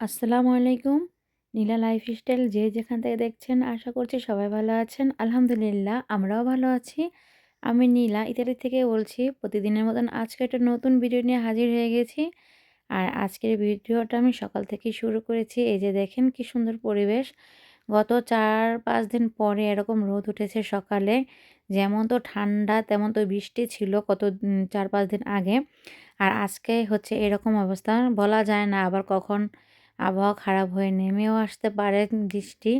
আসসালামু আলাইকুম। নীলা লাইফস্টাইল যে যেখান থেকে দেখছেন আশা করছি সবাই ভালো আছেন। আলহামদুলিল্লাহ আমরাও ভালো আছি। আমি নীলা ইতালি থেকে বলছি। প্রতিদিনের মতন আজকে একটা নতুন ভিডিও নিয়ে হাজির হয়ে গেছি। আর আজকের ভিডিওটা আমি সকাল থেকেই শুরু করেছি। এই যে দেখেন কি সুন্দর পরিবেশ। গত ৪-৫ দিন পরে এরকম রোদ উঠেছে সকালে। যেমন তো ঠান্ডা তেমন তো বৃষ্টি ছিল গত ৪-৫ দিন আগে। আর আজকে হচ্ছে এরকম অবস্থা। বলা যায় না আবার কখন আবহাওয়া খারাপ হয়ে নেমেও আসতে পারে বৃষ্টি।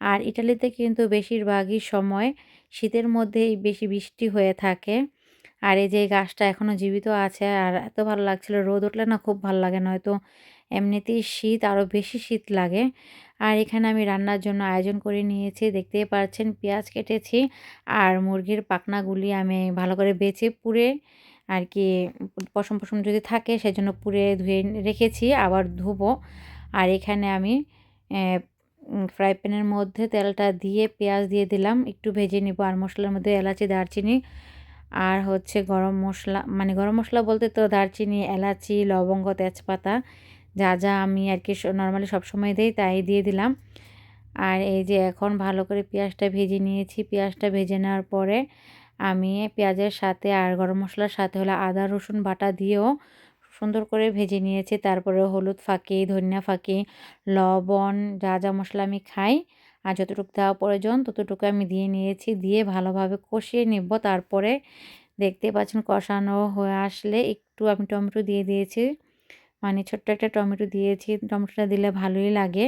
আর ইটালিতে কিন্তু বেশিরভাগই সময় শীতের মধ্যেই বেশি বৃষ্টি হয়ে থাকে। আর এই যে গাছটা এখনো জীবিত আছে আর এত ভালো লাগছিল। রোদ উঠলে না খুব ভাল লাগে, নয়তো এমনিতেই শীত আরও বেশি শীত লাগে। আর এখানে আমি রান্নার জন্য আয়োজন করে নিয়েছি, দেখতেই পাচ্ছেন পেঁয়াজ কেটেছি আর মুরগির পাখনাগুলি আমি ভালো করে বেছে পুড়ে আর কি পশম পশম যদি থাকে সেজন্য পুড়ে ধুয়ে রেখেছি, আবার ধুবো। আর এখানে আমি ফ্রাই প্যানের মধ্যে তেলটা দিয়ে পেঁয়াজ দিয়ে দিলাম, একটু ভেজে নিব। আর মশলার মধ্যে এলাচি, দারচিনি আর হচ্ছে গরম মশলা, মানে গরম মশলা বলতে তো দারচিনি, এলাচি, লবঙ্গ, তেজপাতা যা যা আমি আর কি নর্মালি সবসময় দিই তাই দিয়ে দিলাম। আর এই যে এখন ভালো করে পেঁয়াজটা ভেজে নিয়েছি। পেঁয়াজটা ভেজে নেওয়ার পরে আমি পেঁয়াজের সাথে আর গরম মশলার সাথে হলো আদা রসুন বাটা দিয়েও সুন্দর করে ভেজে নিয়েছি। তারপরে হলুদ ফাঁকি, ধনিয়া ফাঁকি, লবণ, যা যা মশলা আমি খাই আর যতটুকু দেওয়া প্রয়োজন ততটুকু আমি দিয়ে নিয়েছি। দিয়ে ভালোভাবে কষিয়ে নেব। তারপরে দেখতেই পাচ্ছেন কষানো হয়ে আসলে একটু আমি টমেটো দিয়ে দিয়েছি। মানে ছোট্ট একটা টমেটো দিয়েছি। টমেটোটা দিলে ভালোই লাগে।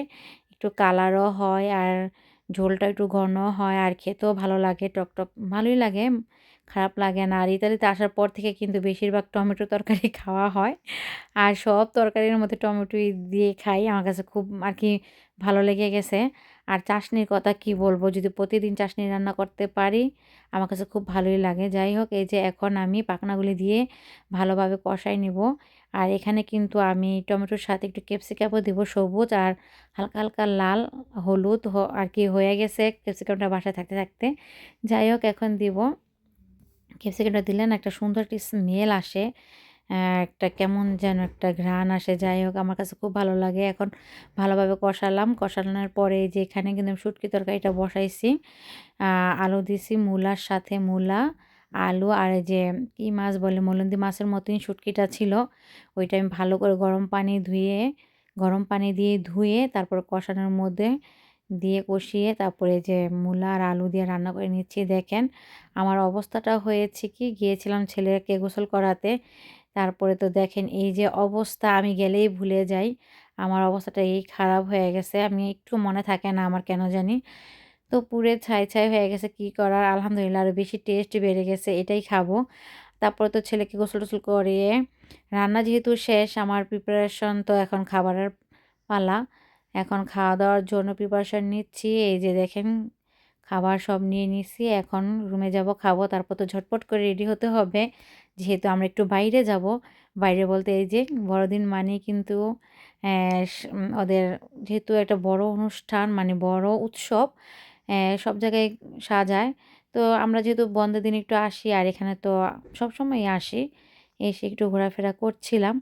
একটু কালারও হয় আর ঝোলটা একটু ঘন হয় আর খেতেও ভালো লাগে, টকটক ভালোই লাগে, খারাপ লাগে না। আর ইতালিতে আসার পর থেকে কিন্তু বেশিরভাগ টমেটো তরকারি খাওয়া হয়। আর সব তরকারির মধ্যে টমেটোই দিয়ে খাই। আমার কাছে খুব আর কি ভালো লেগে গেছে। আর চাশনির কথা কি বলবো, যদি প্রতিদিন চাশনি রান্না করতে পারি আমার কাছে খুব ভালোই লাগে। যাই হোক, এই যে এখন আমি পাখনাগুলি দিয়ে ভালোভাবে কষাই নিব। আর এখানে কিন্তু আমি টমেটোর সাথে একটু ক্যাপসিকামও দিব, সবুজ আর হালকা হালকা লাল, হলুদ আর কি হয়ে গেছে ক্যাপসিকামটা বাসায় থাকতে থাকতে। যাই হোক, এখন দিব। ক্যাপসিকামটা দিলে না একটা সুন্দর একটি স্মেল আসে, একটা কেমন যেন একটা ঘ্রাণ আসে। যাই হোক, আমার কাছে খুব ভালো লাগে। এখন ভালোভাবে কষালাম। কষানোর পরে যে এখানে কিন্তু আমি শুটকি তরকারিটা বসাইছি। আলু দিছি, মূলার সাথে মূলা, আলু আর এই যে কী মাছ বলে মৌলন্দি মাছের মতনই শুটকিটা ছিল। ওইটা আমি ভালো করে গরম পানি দিয়ে ধুয়ে তারপর কষানোর মধ্যে দিয়ে কষিয়ে তারপরে যে মূলা আর আলু দিয়ে রান্না করে নিচ্ছি। দেখেন আমার অবস্থাটা হয়েছে কি, গিয়েছিলাম ছেলেকে গোসল করাতে। তারপরে তো দেখেন এই যে অবস্থা, আমি গেলেই ভুলে যাই। আমার অবস্থাটা এই খারাপ হয়ে গেছে। আমি একটু মনে থাকে না আমার কেন জানি। তো পুড়ে ছাই, ছাই হয়ে গেছে, কি করার। আলহামদুলিল্লাহ আরও বেশি টেস্ট বেড়ে গেছে, এটাই খাবো। তারপরে তো ছেলেকে গোসল-টোসল করিয়ে রান্না যেহেতু শেষ, আমার প্রিপারেশন তো এখন খাবারের পালা। এখন খাওয়া-দাওয়ার জন্য প্রিপারেশন নিচ্ছি। এই যে দেখেন খাবার সব নিয়ে নিছি। এখন রুমে যাব, খাবো। তারপর তো ঝটপট করে রেডি হতে হবে। যেহেতু আমরা একটু বাইরে যাব। বাইরে বলতে এই যে বড়দিন মানেই কিন্তু ওদের যেহেতু একটা বড় অনুষ্ঠান, মানে বড় উৎসব, সব জায়গায় সাজায়। তো আমরা যেহেতু বন্ধের দিন একটু আসি আর এখানে তো সবসময়ই আসি। এসে একটু ঘোরাফেরা করছিলাম।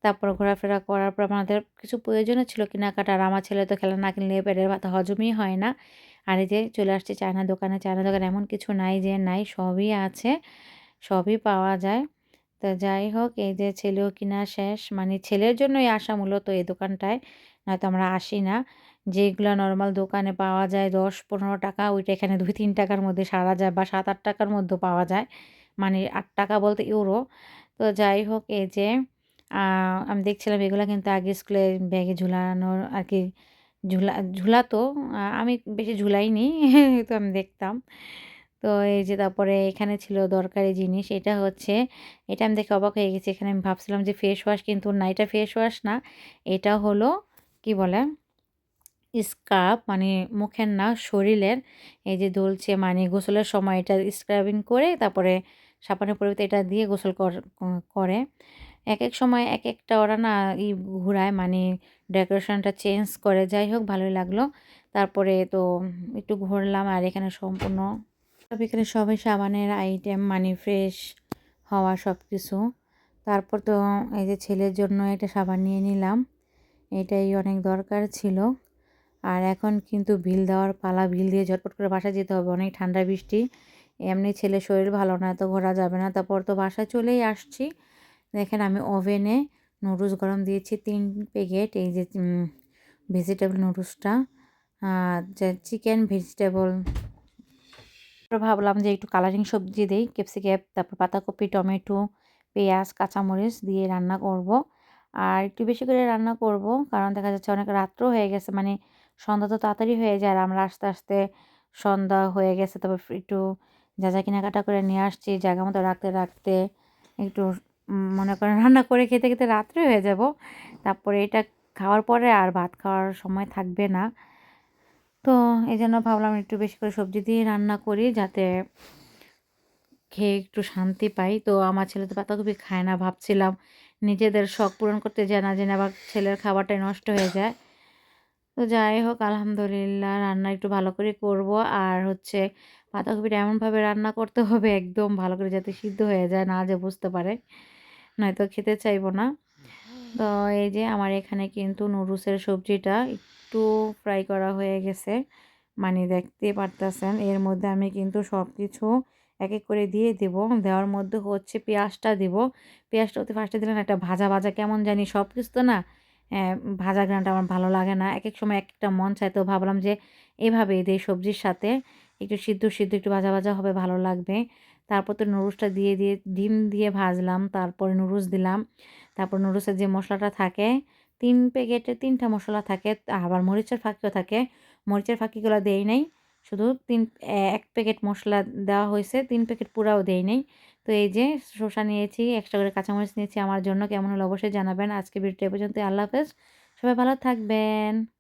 তারপর ঘোরাফেরা করার পর আমাদের কিছু প্রয়োজনও ছিল কেনাকাটা। আর আমার ছেলে তো খেলনা না কিনলে পেটের ভাত হজমই হয় না। আর এই যে চলে আসছি চায়না দোকানে। চায়না দোকানে এমন কিছু নাই যে নাই, সবই আছে, সবই পাওয়া যায়। তো যাই হোক, এই যে ছেলেও কিনা শেষ। মানে ছেলের জন্যই আসা মূলত এই দোকানটায়, নয়তো আমরা আসি না। যেগুলা নরমাল দোকানে পাওয়া যায় ১০-১৫ টাকা, ওইটা এখানে ২-৩ টাকার মধ্যে সারা যায়, বা ৭-৮ টাকার মধ্যেও পাওয়া যায়। মানে ৮ টাকা বলতে ইউরো। তো যাই হোক, এই যে আ আমি দেখছিলাম এগুলা কিন্তু আগে স্কুলে ব্যাগে ঝুলানোর আর কি ঝুলাতো। আমি বেশি ঝুলাইনি। তো আমি দেখতাম। তো এই যে তারপরে এখানে ছিল দরকারি জিনিস। এটা আমি দেখে অবাক হয়ে গেছি। এখানে আমি ভাবছিলাম যে ফেস ওয়াশ, কিন্তু না, এটা ফেস ওয়াশ না। এটা হলো কি বলে স্ক্রাব, মানে মুখের না শরীরের। এই যে দুলছে, মানে গোসলের সময় এটা স্ক্রাবিং করে তারপরে সাবানের পরিবর্তে এটা দিয়ে গোসল করে। একেক সময় একেকটা ওরা না ঘুরায়, মানে ডেকোরেশনটা চেঞ্জ করে। যাই হোক, ভালোই লাগলো। তারপরে তো একটু ঘুরলাম আর এখানে সম্পূর্ণ সব, এখানে সবই সাবানের আইটেম, মানে ফ্রেশ হওয়া সবকিছু। তারপর তো এই যে ছেলের জন্য একটা সাবান নিয়ে নিলাম। এটাই অনেক দরকার ছিল। আর এখন কিন্তু বিল দেওয়ার পালা, বিল দিয়ে ঝটপট করে বাসায় যেতে হবে, অনেক ঠান্ডা বৃষ্টি। এমনি ছেলের শরীর ভালো না, তো ঘোরা যাবে না। তারপর তো বাসায় চলেই আসছি। দেখেন আমি ওভেনে নুডলস গরম দিয়েছি 3 প্যাকেট, এই যে ভেজিটেবল নুডলসটা, যে চিকেন ভেজিটেবল। ভাবলাম যে একটু কালারিং সবজি দেই, ক্যাপসিকাম, তারপর পাতাকপি, টমেটো, পেঁয়াজ, কাঁচামরিচ দিয়ে রান্না করব। আর একটু বেশি করে রান্না করব, কারণ দেখা যাচ্ছে অনেক রাত্র হয়ে গেছে, মানে সন্ধ্যা তো তাড়াতাড়ি হয়ে যায়, আর আমরা আস্তে আস্তে সন্ধ্যা হয়ে গেছে। তবে একটু যা যা কেনাকাটা করে নিয়ে আসছি জায়গা মতো রাখতে রাখতে একটু মনে করেন রান্না করে খেতে খেতে রাত্রে হয়ে যাব। তারপরে এটা খাওয়ার পরে আর ভাত খাওয়ার সময় থাকবে না। তো এই জন্য ভাবলাম একটু বেশি করে সবজি দিয়ে রান্না করি, যাতে খেয়ে একটু শান্তি পাই। তো আমার ছেলে তো পাতাকপি খায় না, ভাবছিলাম নিজেদের শখ পূরণ করতে যায় না জেনে আবার ছেলের খাবারটাই নষ্ট হয়ে যায়। তো যাই হোক, আলহামদুলিল্লাহ রান্না একটু ভালো করে করব। আর হচ্ছে পাতাকপিটা এমনভাবে রান্না করতে হবে একদম ভালো করে, যাতে সিদ্ধ হয়ে যায়, না যে বুঝতে পারে, নয়তো খেতে চাইবো না। তো এই যে আমার এখানে কিন্তু নুডলসের সবজিটা একটু ফ্রাই করা হয়ে গেছে, মানে দেখতে পারতেছেন। এর মধ্যে আমি কিন্তু সব কিছু এক এক করে দিয়ে দেব। দেওয়ার মধ্যে হচ্ছে পেঁয়াজটা দেব। পেঁয়াজটা অতি ফার্স্টে দিলে না একটা ভাজা ভাজা কেমন জানি, সব কিছু তো না ভাজা ঘ্রাণটা আমার ভালো লাগে না। এক এক সময় এক একটা মন চায়, তো ভাবলাম যে এভাবেই দেই সবজির সাথে, একটু সিদ্ধ সিদ্ধ একটু ভাজা ভাজা হবে, ভালো লাগবে। তারপর তো নুডলসটা দিয়ে দিয়ে ডিম দিয়ে ভাজলাম, তারপরে নুডলস দিলাম। তারপর নুডলসের যে মশলাটা থাকে, 3 প্যাকেটে 3টা মশলা থাকে, আবার মরিচের ফাঁকিও থাকে। মরিচের ফাঁকিগুলো দেই নাই, শুধু 1 প্যাকেট মশলা দেওয়া হয়েছে, 3 প্যাকেট পুরাও দেই নাই। তো এই যে শসা নিয়েছি, এক্সট্রা করে কাঁচামরিচ নিয়েছি আমার জন্য। কেমন হলো অবশ্যই জানাবেন। আজকে ভিডিওটা এ পর্যন্তই। আল্লাহ হাফেজ, সবাই ভালো থাকবেন।